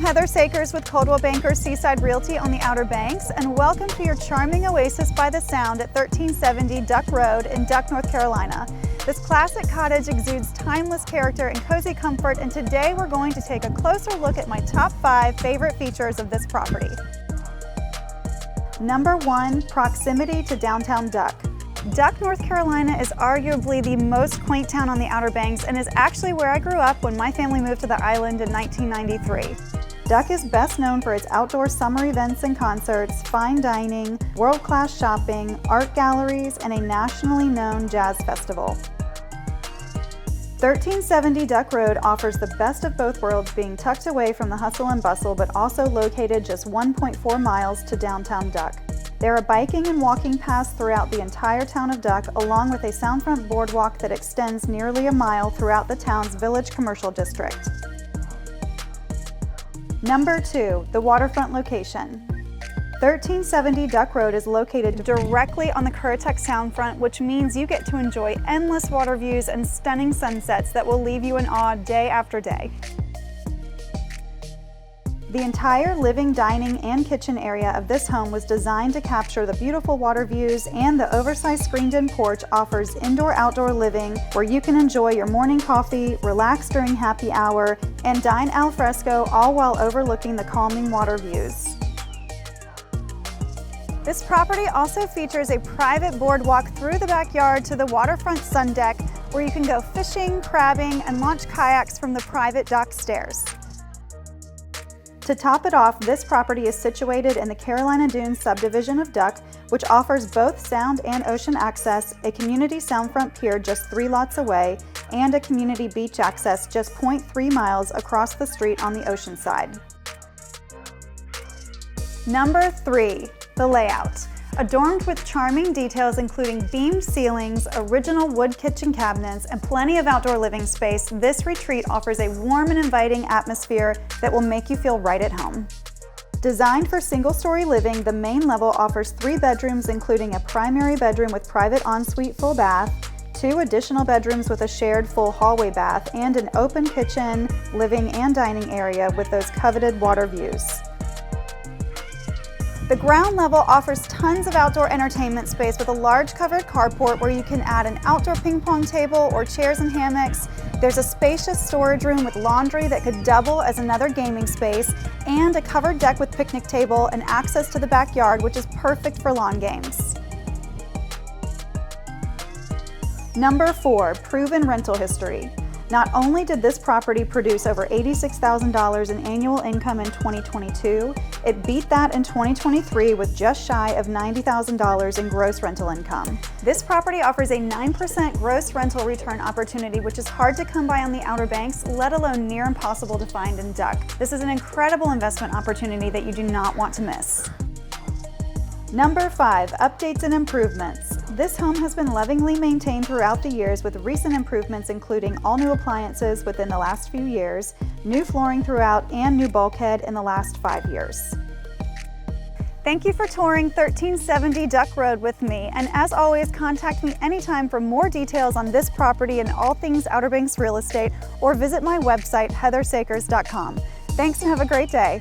Heather Sakers with Coldwell Banker Seaside Realty on the Outer Banks, and welcome to your charming oasis by the Sound at 1370 Duck Road in Duck, North Carolina. This classic cottage exudes timeless character and cozy comfort, and today we're going to take a closer look at my top 5 favorite features of this property. Number 1, proximity to downtown Duck. Duck, North Carolina is arguably the most quaint town on the Outer Banks and is actually where I grew up when my family moved to the island in 1993. Duck is best known for its outdoor summer events and concerts, fine dining, world-class shopping, art galleries, and a nationally known jazz festival. 1370 Duck Road offers the best of both worlds, being tucked away from the hustle and bustle, but also located just 1.4 miles to downtown Duck. There are biking and walking paths throughout the entire town of Duck, along with a Soundfront boardwalk that extends nearly a mile throughout the town's Village Commercial District. Number 2, the waterfront location. 1370 Duck Road is located directly on the Currituck Soundfront, which means you get to enjoy endless water views and stunning sunsets that will leave you in awe day after day. The entire living, dining, and kitchen area of this home was designed to capture the beautiful water views, and the oversized screened-in porch offers indoor-outdoor living where you can enjoy your morning coffee, relax during happy hour, and dine al fresco, all while overlooking the calming water views. This property also features a private boardwalk through the backyard to the waterfront sun deck, where you can go fishing, crabbing, and launch kayaks from the private dock stairs. To top it off, this property is situated in the Carolina Dunes subdivision of Duck, which offers both sound and ocean access, a community Soundfront pier just 3 lots away, and a community beach access just 0.3 miles across the street on the ocean side. Number 3, the layout. Adorned with charming details including beamed ceilings, original wood kitchen cabinets, and plenty of outdoor living space, this retreat offers a warm and inviting atmosphere that will make you feel right at home. Designed for single-story living, the main level offers 3 bedrooms, including a primary bedroom with private ensuite full bath, 2 additional bedrooms with a shared full hallway bath, and an open kitchen, living, and dining area with those coveted water views. The ground level offers tons of outdoor entertainment space with a large covered carport where you can add an outdoor ping pong table or chairs and hammocks. There's a spacious storage room with laundry that could double as another gaming space, and a covered deck with picnic table and access to the backyard, which is perfect for lawn games. Number 4, proven rental history. Not only did this property produce over $86,000 in annual income in 2022, it beat that in 2023 with just shy of $90,000 in gross rental income. This property offers a 9% gross rental return opportunity, which is hard to come by on the Outer Banks, let alone near impossible to find in Duck. This is an incredible investment opportunity that you do not want to miss. Number 5, updates and improvements. This home has been lovingly maintained throughout the years, with recent improvements including all new appliances within the last few years, new flooring throughout, and new bulkhead in the last 5 years. Thank you for touring 1370 Duck Road with me, and as always, contact me anytime for more details on this property and all things Outer Banks real estate, or visit my website, heathersakers.com. Thanks and have a great day.